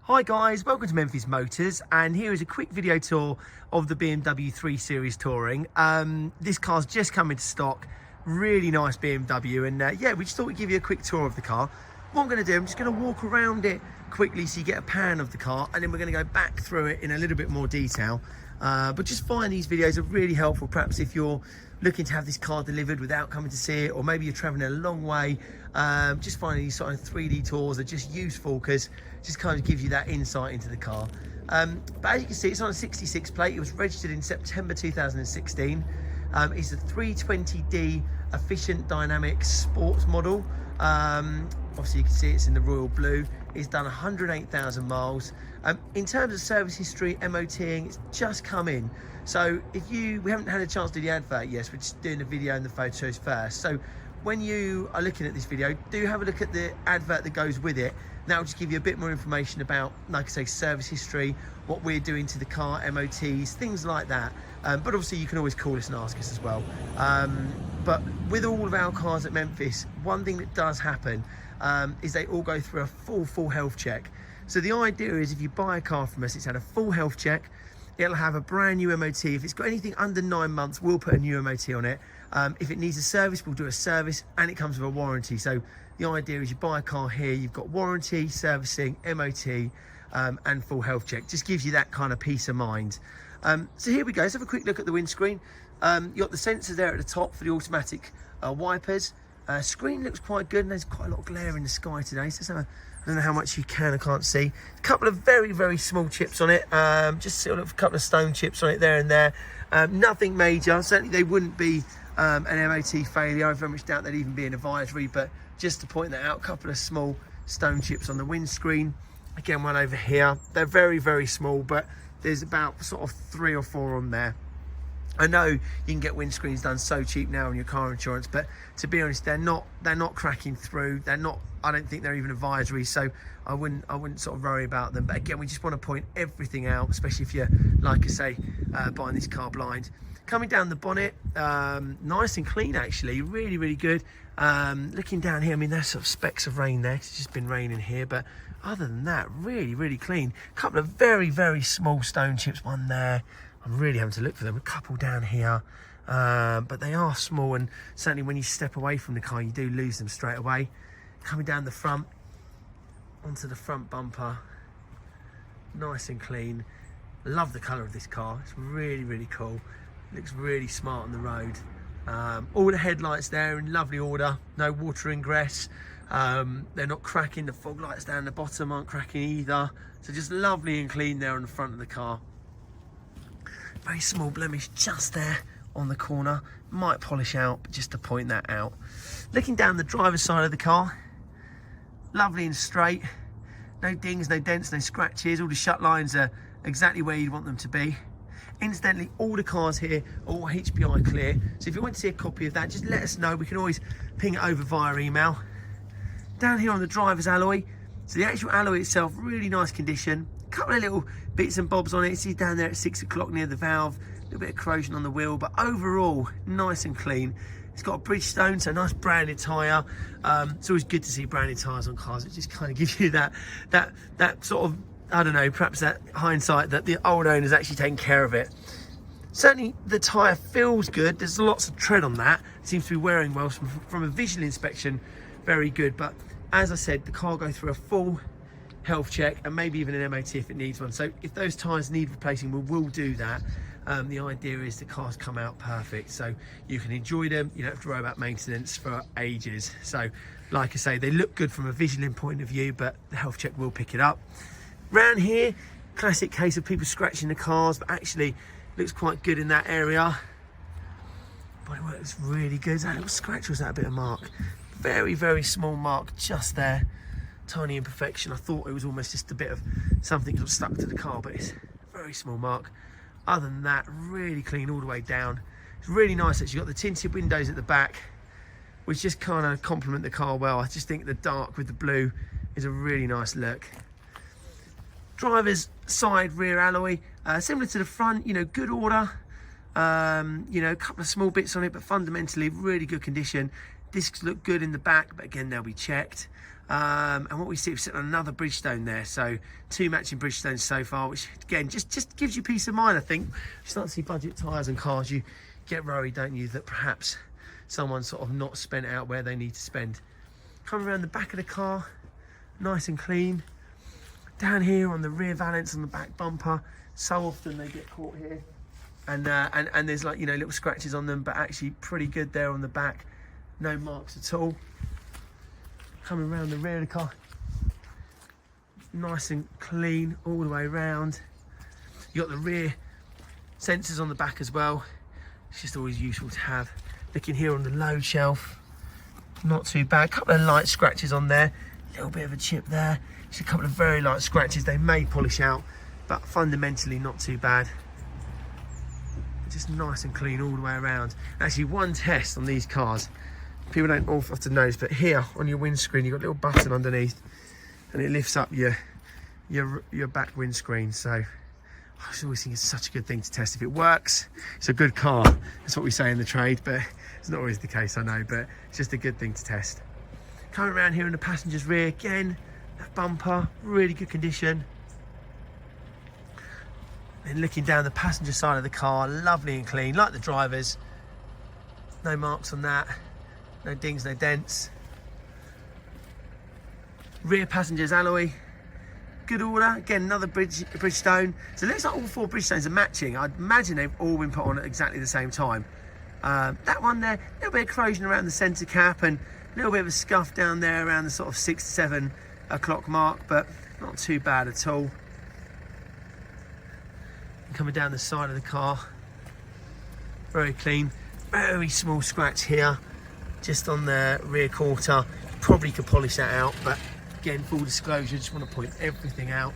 Hi guys, welcome to Memphis Motors, and here is a quick video tour of the BMW 3 Series Touring. This car's just come into stock, really nice BMW, and yeah, we just thought we'd give you a quick tour of the car. What I'm going to do, I'm just going to walk around it quickly so you get a pan of the car, and then we're going to go back through it in a little bit more detail. But just find these videos are really helpful, perhaps if you're looking to have this car delivered without coming to see it, or maybe you're traveling a long way. Just finding these sort of 3D tours are just useful because it just kind of gives you that insight into the car. But as you can see, it's on a 66 plate. It was registered in September 2016. It's a 320d EfficientDynamics sports model. Obviously you can see it's in the royal blue. It's done 108,000 miles. In terms of service history, MOTing, it's just come in. So we haven't had a chance to do the advert yet, we're just doing the video and the photos first. So when you are looking at this video, do have a look at the advert that goes with it. That will just give you a bit more information about, like I say, service history, what we're doing to the car, MOTs, things like that. But obviously you can always call us and ask us as well. But with all of our cars at Memphis, one thing that does happen is they all go through a full health check. So the idea is if you buy a car from us, it's had a full health check. It'll have a brand new MOT. If it's got anything under 9 months, we'll put a new MOT on it. If it needs a service, we'll do a service, and it comes with a warranty. So the idea is you buy a car here, you've got warranty, servicing, MOT, and full health check. Just gives you that kind of peace of mind. So here we go. Let's have a quick look at the windscreen. You've got the sensor there at the top for the automatic wipers. Screen looks quite good, and there's quite a lot of glare in the sky today. So let's have I don't know how much you can, I can't see. A couple of very small chips on it. Just sort of a couple of stone chips on it there and there. Nothing major. Certainly they wouldn't be an MOT failure. I very much doubt they'd even be an advisory, but just to point that out, a couple of small stone chips on the windscreen. Again, one over here. They're very small, but there's about sort of 3 or 4 on there. I know you can get windscreens done so cheap now on your car insurance, but to be honest, they're not cracking through. They're not. I don't think they're even advisory, so I wouldn't sort of worry about them. But again, we just want to point everything out, especially if you're, like I say, buying this car blind. Coming down the bonnet, nice and clean actually, really good. Looking down here, I mean, there's sort of specks of rain there. It's just been raining here, but other than that, really clean. A couple of very small stone chips, one there. I'm really having to look for them. A couple down here, but they are small, and certainly when you step away from the car, you do lose them straight away. Coming down the front, onto the front bumper, nice and clean. Love the colour of this car. It's really cool. Looks really smart on the road. All the headlights there in lovely order. No water ingress. They're not cracking. The fog lights down the bottom aren't cracking either. So just lovely and clean there on the front of the car. Very small blemish just there on the corner. Might polish out, but just to point that out. Looking down the driver's side of the car, lovely and straight. No dings, no dents, no scratches. All the shut lines are exactly where you'd want them to be. Incidentally, all the cars here are all HPI clear. So if you want to see a copy of that, just let us know. We can always ping it over via email. Down here on the driver's alloy. So the actual alloy itself, really nice condition. A couple of little bits and bobs on it. See down there at 6 o'clock near the valve. A little bit of corrosion on the wheel, but overall, nice and clean. It's got a Bridgestone, so a nice branded tyre. It's always good to see branded tyres on cars. It just kind of gives you that sort of, I don't know, perhaps that hindsight that the old owner's actually taken care of it. Certainly the tyre feels good. There's lots of tread on that. It seems to be wearing well from a visual inspection. Very good. But as I said, the car will go through a full health check and maybe even an MOT if it needs one. So if those tyres need replacing, we will do that. The idea is the cars come out perfect, so you can enjoy them. You don't have to worry about maintenance for ages. So like I say, they look good from a visual point of view, but the health check will pick it up. Round here, classic case of people scratching the cars, but actually looks quite good in that area. Bodywork looks really good. Is that a little scratch or is that a bit of mark? Very small mark just there. Tiny imperfection. I thought it was almost just a bit of something sort of stuck to the car, but it's a very small mark. Other than that, really clean all the way down. It's really nice that you've got the tinted windows at the back, which just kind of complement the car well. I just think the dark with the blue is a really nice look. Driver's side rear alloy, similar to the front, you know, good order. You know, a couple of small bits on it, but fundamentally really good condition. Discs look good in the back, but again, they'll be checked. And what we see, we're sitting on another Bridgestone there, so 2 matching Bridgestones so far, which again just gives you peace of mind. I think you start to see budget tyres and cars, you get worried, don't you, that perhaps someone's sort of not spent out where they need to spend. Coming around the back of the car, nice and clean. Down here on the rear valance, on the back bumper, so often they get caught here, and there's, like, you know, little scratches on them, but actually pretty good there on the back, no marks at all. Coming around the rear of the car, nice and clean all the way around. You got the rear sensors on the back as well. It's just always useful to have. Looking here on the load shelf, not too bad. Couple of light scratches on there, a little bit of a chip there. Just a couple of very light scratches. They may polish out, but fundamentally not too bad. Just nice and clean all the way around. Actually, one test on these cars, people don't often notice, but here on your windscreen, you've got a little button underneath, and it lifts up your back windscreen. So I just always think it's such a good thing to test. If it works, it's a good car. That's what we say in the trade, but it's not always the case, I know, but it's just a good thing to test. Coming around here in the passenger's rear, again, that bumper, really good condition. And looking down the passenger side of the car, lovely and clean, like the driver's. No marks on that. No dings, no dents. Rear passenger's alloy, good order. Again, another Bridgestone. So it looks like all 4 Bridgestones are matching. I'd imagine they've all been put on at exactly the same time. That one there, a little bit of corrosion around the centre cap and a little bit of a scuff down there around the sort of 6 to 7 o'clock mark, but not too bad at all. Coming down the side of the car, very clean. Very small scratch here, just on the rear quarter. Probably could polish that out, but again, full disclosure, just want to point everything out.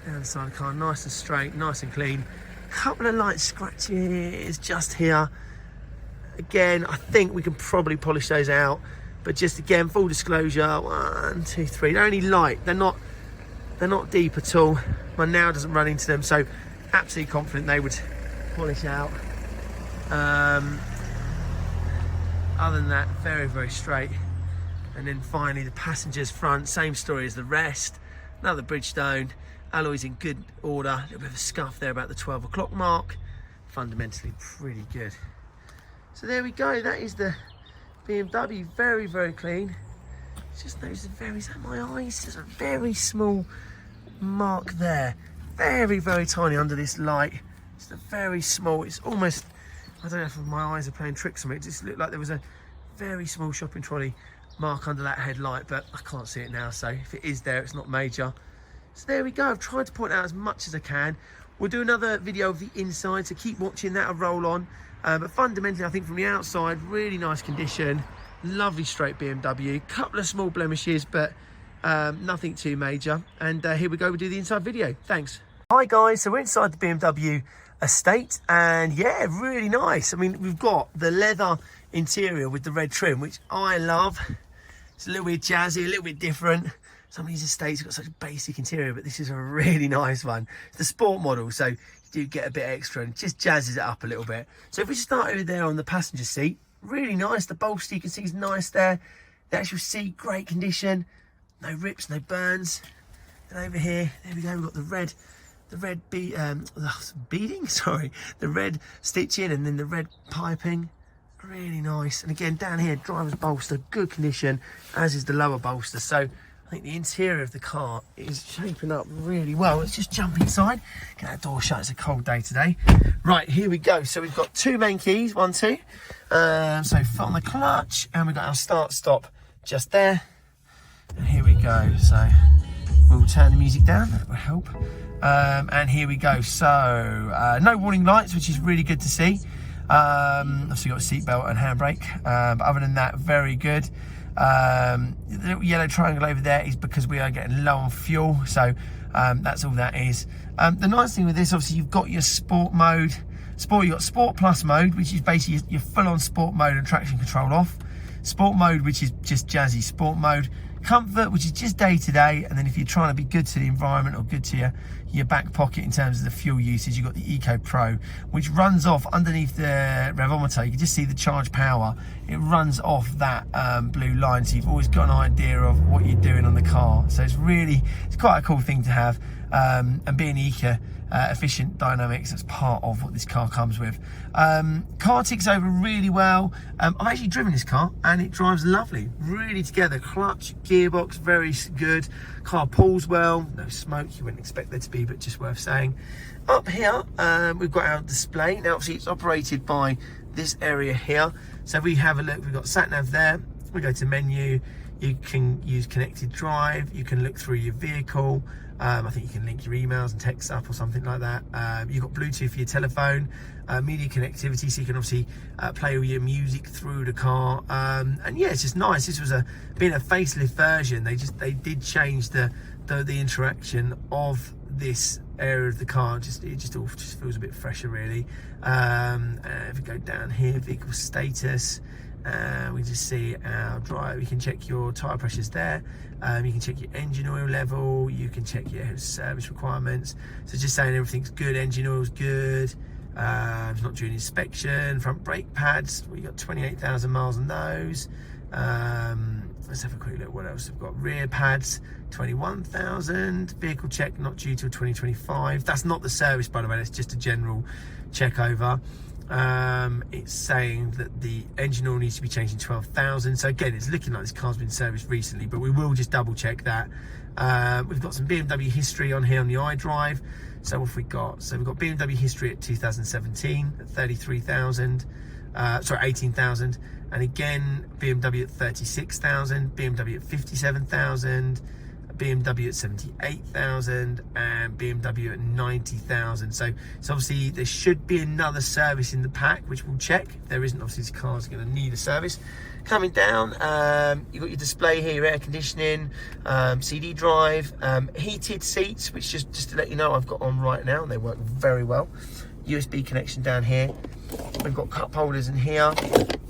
Down the side of the car, nice and straight, nice and clean. Couple of light scratches just here. Again, I think we can probably polish those out, but just again, full disclosure, 1, 2, 3. They're only light. They're not deep at all. My nail doesn't run into them, so absolutely confident they would polish out. Other than that, very, very straight. And then finally, the passenger's front, same story as the rest. Another Bridgestone, alloys in good order. A little bit of a scuff there about the 12 o'clock mark. Fundamentally pretty good. So there we go. That is the BMW. Very, very clean. Just notice is that my eyes? There's a very small mark there. Very, very tiny under this light. Just a very small, it's almost, I don't know if my eyes are playing tricks on me. It just looked like there was a very small shopping trolley mark under that headlight, but I can't see it now, so if it is there, it's not major. So there we go. I've tried to point out as much as I can. We'll do another video of the inside, so keep watching, that'll roll on. But fundamentally, I think from the outside, really nice condition. Lovely straight BMW. Couple of small blemishes, but nothing too major. And here we go, we'll do the inside video. Thanks. Hi guys, so we're inside the BMW estate, and yeah, really nice. I mean, we've got the leather interior with the red trim, which I love. It's a little bit jazzy, a little bit different. Some of these estates have got such a basic interior, but this is a really nice one. It's the sport model, so you do get a bit extra and just jazzes it up a little bit. So if we start over there on the passenger seat, really nice. The bolster you can see is nice there. The actual seat, great condition. No rips, no burns. And over here, there we go, we've got the red beading, sorry, the red stitching and then the red piping. Really nice. And again, down here, driver's bolster, good condition, as is the lower bolster. So I think the interior of the car is shaping up really well. Let's just jump inside. Get that door shut, it's a cold day today. Right, here we go. So we've got 2 main keys, 1, 2. So foot on the clutch, and we've got our start stop just there. And here we go. So we'll turn the music down, that will help. And here we go. So no warning lights, which is really good to see. Obviously got a seatbelt and handbrake, but other than that, very good. The little yellow triangle over there is because we are getting low on fuel, so that's all that is. The nice thing with this, obviously, you've got your sport mode. You've got sport plus mode, which is basically your full-on sport mode and traction control off. Sport mode, which is just jazzy sport mode. Comfort, which is just day to day, and then if you're trying to be good to the environment or good to your back pocket in terms of the fuel usage. You've got the Eco Pro, which runs off underneath the revometer. You can just see the charge power. It runs off that blue line, so you've always got an idea of what you're doing on the car. So it's quite a cool thing to have, and being eco efficient dynamics, that's part of what this car comes with. Car ticks over really well. I've actually driven this car and it drives lovely, really together. Clutch, gearbox, very good. Car pulls well, no smoke, you wouldn't expect there to be, but just worth saying. Up here we've got our display. Now obviously it's operated by this area here, so we have a look. We've got sat nav there, we go to menu, you can use connected drive, you can look through your vehicle. I think you can link your emails and texts up or something like that. You've got Bluetooth for your telephone, media connectivity, so you can obviously play all your music through the car. And yeah, it's just nice. This was being a facelift version. They did change the interaction of this area of the car. It just feels a bit fresher, really. If we go down here, vehicle status. We just see our drive. You can check your tyre pressures there. You can check your engine oil level. You can check your service requirements. So just saying everything's good. Engine oil's good. It's not due an inspection. Front brake pads. We got 28,000 miles on those. Let's have a quick look. What else we've got? Rear pads, 21,000. Vehicle check not due till 2025. That's not the service, by the way. That's just a general check over. It's saying that the engine oil needs to be changed in 12,000. So again, it's looking like this car's been serviced recently, but we will just double check that. We've got some Bmw history on here on the iDrive. So what have we got? So we've got Bmw history at 2017 at 33,000. Sorry, 18,000. And again, BMW at 36,000, BMW at 57,000. BMW at 78,000 and BMW at 90,000. So obviously there should be another service in the pack, which we'll check. If there isn't, obviously this car's going to need a service. Coming down, you've got your display here, your air conditioning, CD drive, heated seats, which just to let you know I've got on right now, and they work very well. USB connection down here. We've got cup holders in here,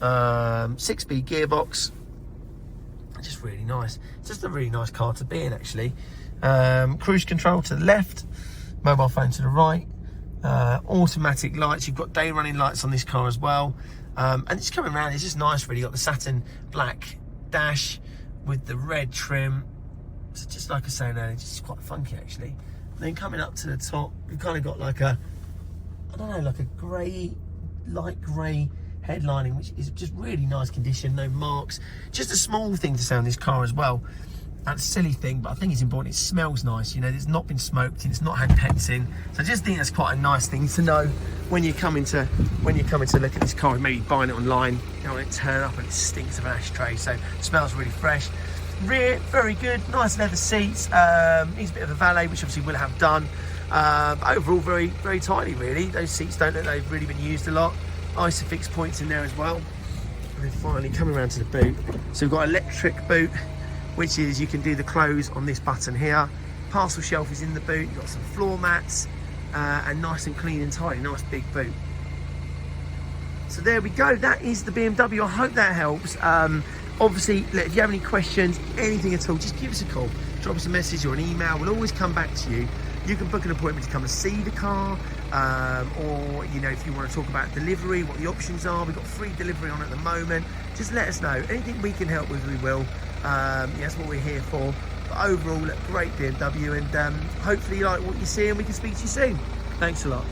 6-speed gearbox. Just really nice. It's just a really nice car to be in, actually. Cruise control to the left, mobile phone to the right, automatic lights. You've got day running lights on this car as well, and it's coming around. It's just nice, really. You've got the satin black dash with the red trim. So just like I was saying earlier, it's just quite funky, actually. And then coming up to the top, you've kind of got like a, I don't know, like a grey, light grey headlining, which is just really nice condition, no marks. Just a small thing to say on this car as well. That's a silly thing, but I think it's important. It smells nice, you know. It's not been smoked and it's not had pets in. So I just think that's quite a nice thing to know when you're coming to look at this car, maybe buying it online. You don't want it to turn up and it stinks of an ashtray. So it smells really fresh. Rear, very good, nice leather seats. Needs a bit of a valet, which obviously we'll have done. But overall, very, very tidy, really. Those seats don't look like they've really been used a lot. Isofix points in there as well. And then finally coming around to the boot. So we've got electric boot, which is you can do the close on this button here. Parcel shelf is in the boot. You've got some floor mats and nice and clean and tidy. Nice big boot. So there we go. That is the BMW. I hope that helps. Obviously, if you have any questions, anything at all, just give us a call. Drop us a message or an email. We'll always come back to you. You can book an appointment to come and see the car, or you know, if you want to talk about delivery, what the options are. We've got free delivery on at the moment. Just let us know. Anything we can help with, we will. That's what we're here for. But overall, great BMW, and hopefully you like what you see, and we can speak to you soon. Thanks a lot.